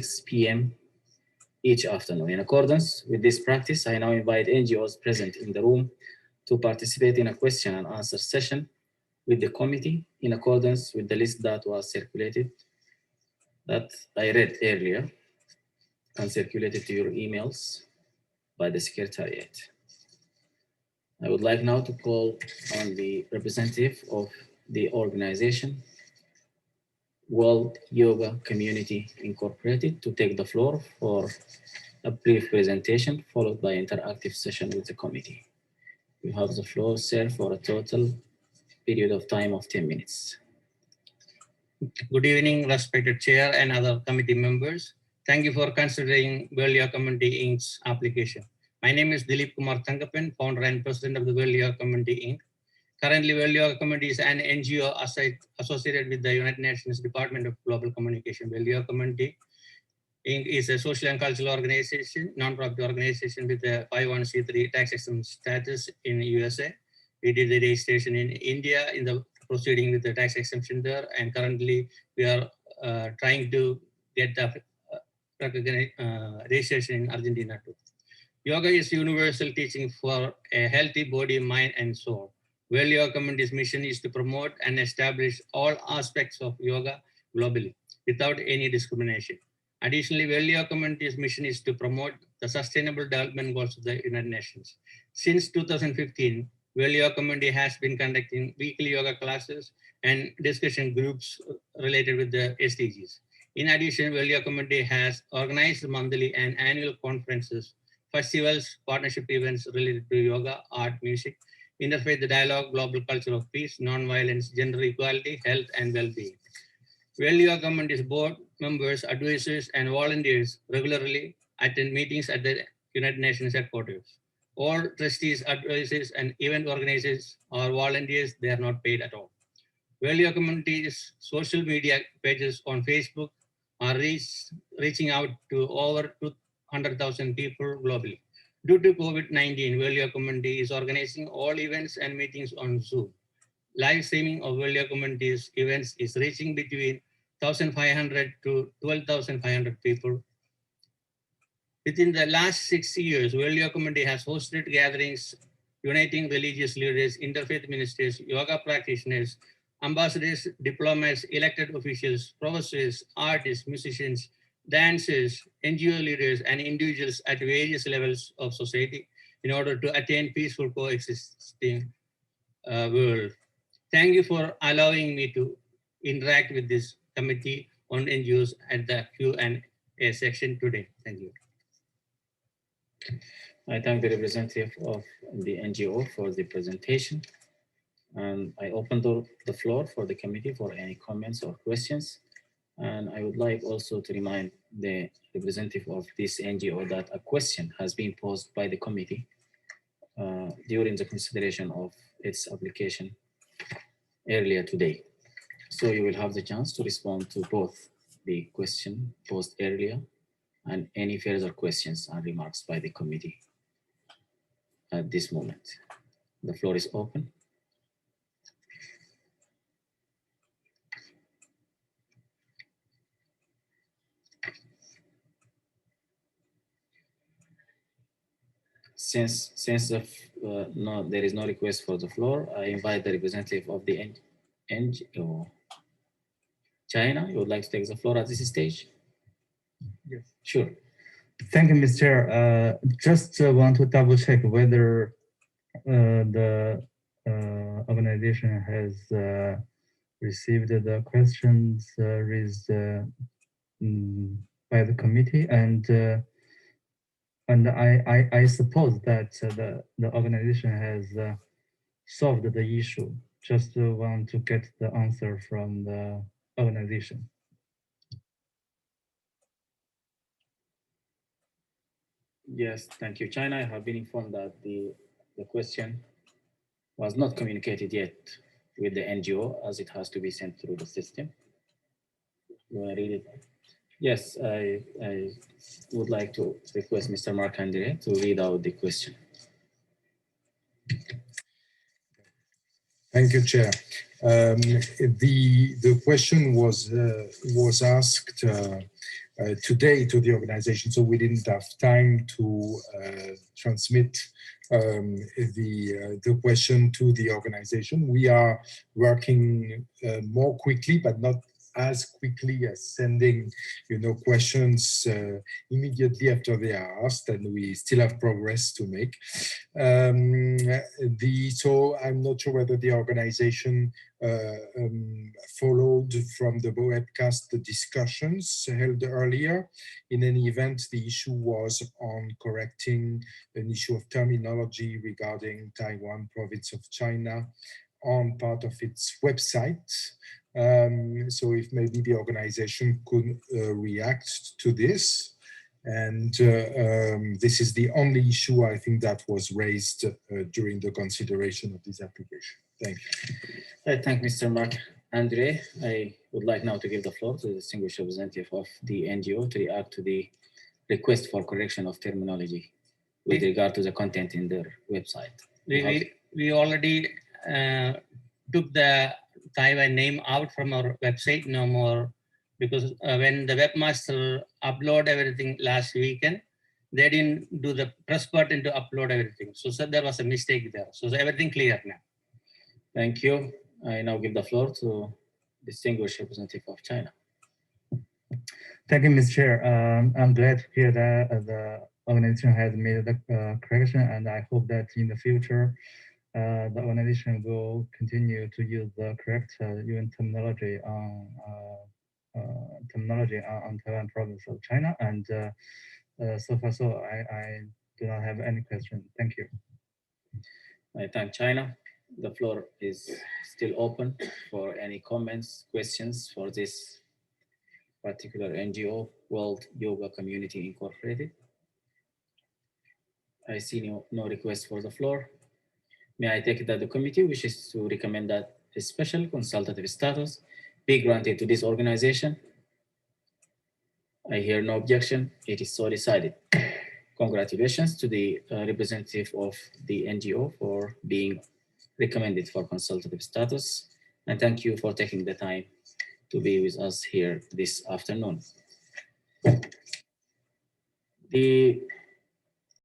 6 p.m. each afternoon. In accordance with this practice, I now invite NGOs present in the room to participate in a question and answer session with the committee in accordance with the list that was circulated, that I read earlier and circulated to your emails by the Secretariat. I would like now to call on the representative of the organization, World Yoga Community Incorporated, to take the floor for a brief presentation followed by interactive session with the committee. You have the floor, sir, for a total period of time of 10 minutes. Good evening, respected chair and other committee members. Thank you for considering World Yoga Community Inc.'s application. My name is Dilip Kumar Thangapan, founder and president of the World Yoga Community Inc. Currently, World Yoga Community is an NGO associated with the United Nations Department of Global Communication. World Yoga Community Inc. is a social and cultural organization, non-profit organization with a 501c3 tax exempt status in USA. We did the registration in India in the proceeding with the tax exemption there, and currently we are trying to get the registration in Argentina too. Yoga is universal teaching for a healthy body, mind, and soul. World Yoga Community's mission is to promote and establish all aspects of yoga globally without any discrimination. Additionally, World Yoga Community's mission is to promote the Sustainable Development Goals of the United Nations. Since 2015, World Yoga Community has been conducting weekly yoga classes and discussion groups related with the SDGs. In addition, World Yoga Community has organized monthly and annual conferences, festivals, partnership events related to yoga, art, music, interfaith dialogue, global culture of peace, non-violence, gender equality, health, and well-being. World Yoga Community's board members, advisors, and volunteers regularly attend meetings at the United Nations headquarters. All trustees, advisors, and event organizers are volunteers. They are not paid at all. World Yoga Community's social media pages on Facebook are reaching out to over 200,000 people globally. Due to COVID-19, World Yoga Community is organizing all events and meetings on Zoom. Live streaming of World Yoga Community's events is reaching between 1,500 to 12,500 people. Within the last 6 years, World Yoga Community has hosted gatherings uniting religious leaders, interfaith ministers, yoga practitioners, ambassadors, diplomats, elected officials, professors, artists, musicians, dancers, NGO leaders, and individuals at various levels of society in order to attain peaceful coexisting world. Thank you for allowing me to interact with this committee on NGOs at the Q&A section today. Thank you. I thank the representative of the NGO for the presentation. And I open the floor for the committee for any comments or questions. And I would like also to remind the representative of this NGO that a question has been posed by the committee during the consideration of its application earlier today. So you will have the chance to respond to both the question posed earlier and any further questions and remarks by the committee at this moment. The floor is open. Since there is no request for the floor, I invite the representative of the NGO. China, you would like to take the floor at this stage? Yes. Sure. Thank you, Mr. Chair. Just want to double check whether the organization has received the questions raised by the committee, and I suppose that the organization has solved the issue. Just want to get the answer from the organization. Yes, thank you. China, I have been informed that the question was not communicated yet with the NGO as it has to be sent through the system. You want to read it? Yes, I would like to request Mr. Mark Andre to read out the question. Thank you, Chair. The question was asked today to the organization, so we didn't have time to transmit the question to the organization. We are working more quickly, but not as quickly as sending, questions immediately after they are asked, and we still have progress to make. So I'm not sure whether the organization followed from the webcast the discussions held earlier. In any event, the issue was on correcting an issue of terminology regarding Taiwan province of China on part of its website. So if maybe the organization could react to this. And this is the only issue I think that was raised during the consideration of this application. Thank you. I thank Mr. Mark Andre. I would like now to give the floor to the distinguished representative of the NGO to react to the request for correction of terminology with regard to the content in their website. We already took the Taiwan name out from our website, no more, because when the webmaster upload everything last weekend, they didn't do the press button to upload everything. So there was a mistake there. So everything clear now. Thank you. I now give the floor to distinguished representative of China. Thank you, Mr. Chair. I'm glad to hear that the organization has made the correction, and I hope that in the future, the organization will continue to use the correct UN terminology on Taiwan province of China. And so far, I do not have any question. Thank you. I thank China. The floor is still open for any comments, questions for this particular NGO, World Yoga Community Incorporated. I see no request for the floor. May I take it that the committee wishes to recommend that a special consultative status be granted to this organization? I hear no objection. It is so decided. Congratulations to the representative of the NGO for being recommended for consultative status. And thank you for taking the time to be with us here this afternoon. The